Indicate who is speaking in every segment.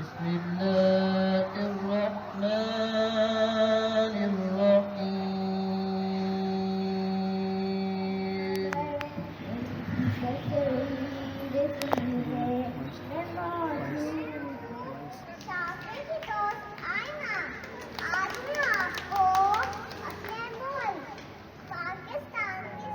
Speaker 1: بسم الله الرحمن الرحيم
Speaker 2: आदमी आपको अपने मुल्क पाकिस्तान की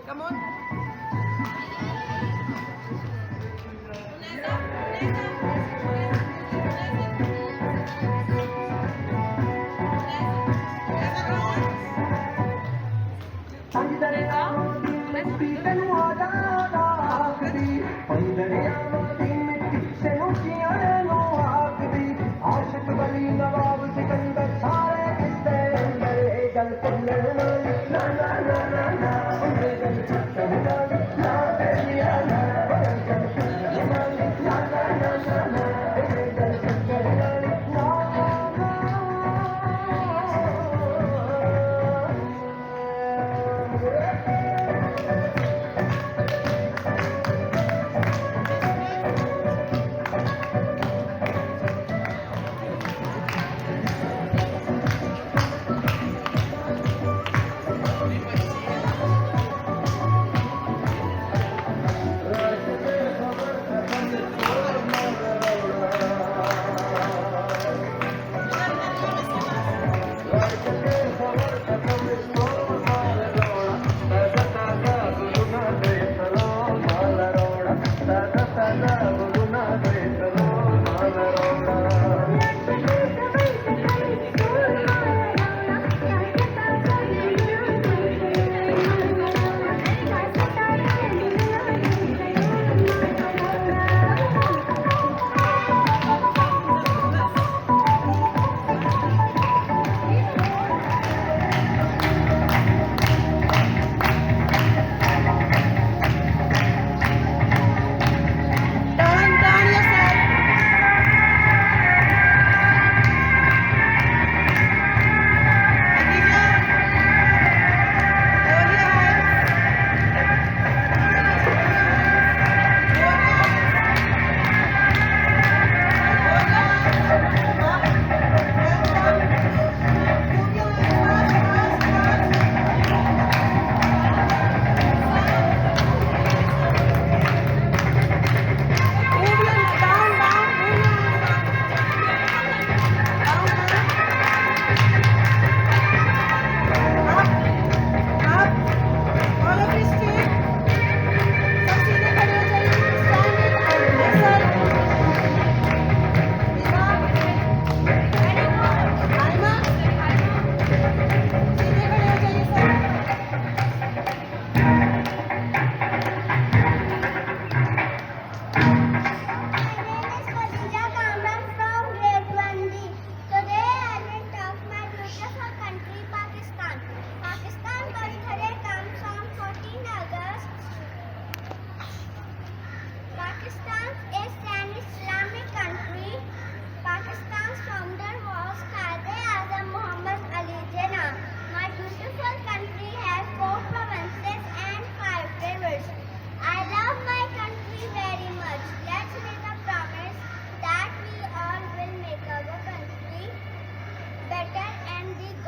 Speaker 3: Come on.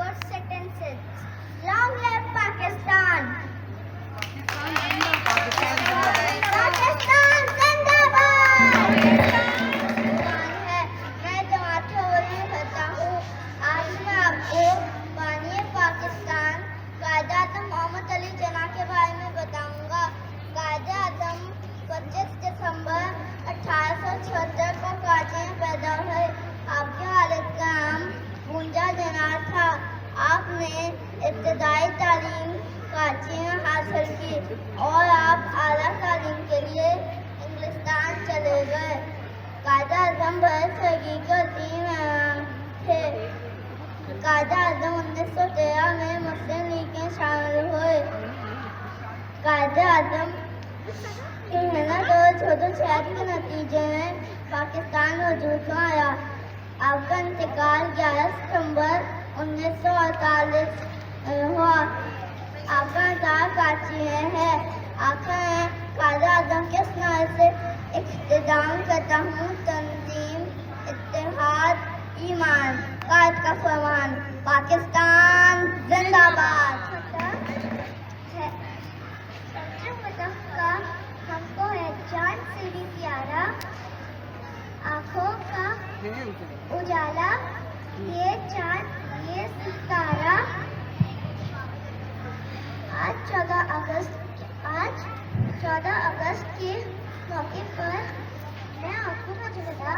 Speaker 2: good sentences. Long live Pakistan! Pakistan जिंदाबाद! है, मैं जमात होली करता हूँ। आज मैं आपको बानिए पाकिस्तान कायदे आज़म मोहम्मद अली जिन्ना के बारे में बताऊंगा। कायदे आज़म 25 दिसंबर 1876 को कराची में पैदा हुए। आपके वालिद का नाम पूंजा जिन्ना था। आपने इब्तदाई तालीम कराची में हासिल की और आप आला तालीम के लिए इंग्लिस्तान चले गए। कायदे आज़म भारत सरगी के अजीम इमाम थे। कायदे आज़म 1913 में मुस्लिम लीग में शामिल हुए। कायदे आज़म की मेहनत और जद्दोजहद के नतीजे में पाकिस्तान वजूद में आया। आपका इंतकाल 11 सितंबर 1948 हुआ। आपका नाम कराची में है। आखिर में कायदे आज़म के स्नार से इख्तिताम करता हूँ। तंजीम, इत्तेहाद, ईमान, कायद का फरमान। पाकिस्तान जिंदाबाद! का हमको है चांद से भी प्यारा, आँखों का उजाला, ये चांद ये सितारा। आज 14 अगस्त के मौके पर मैं आपको मौजूदा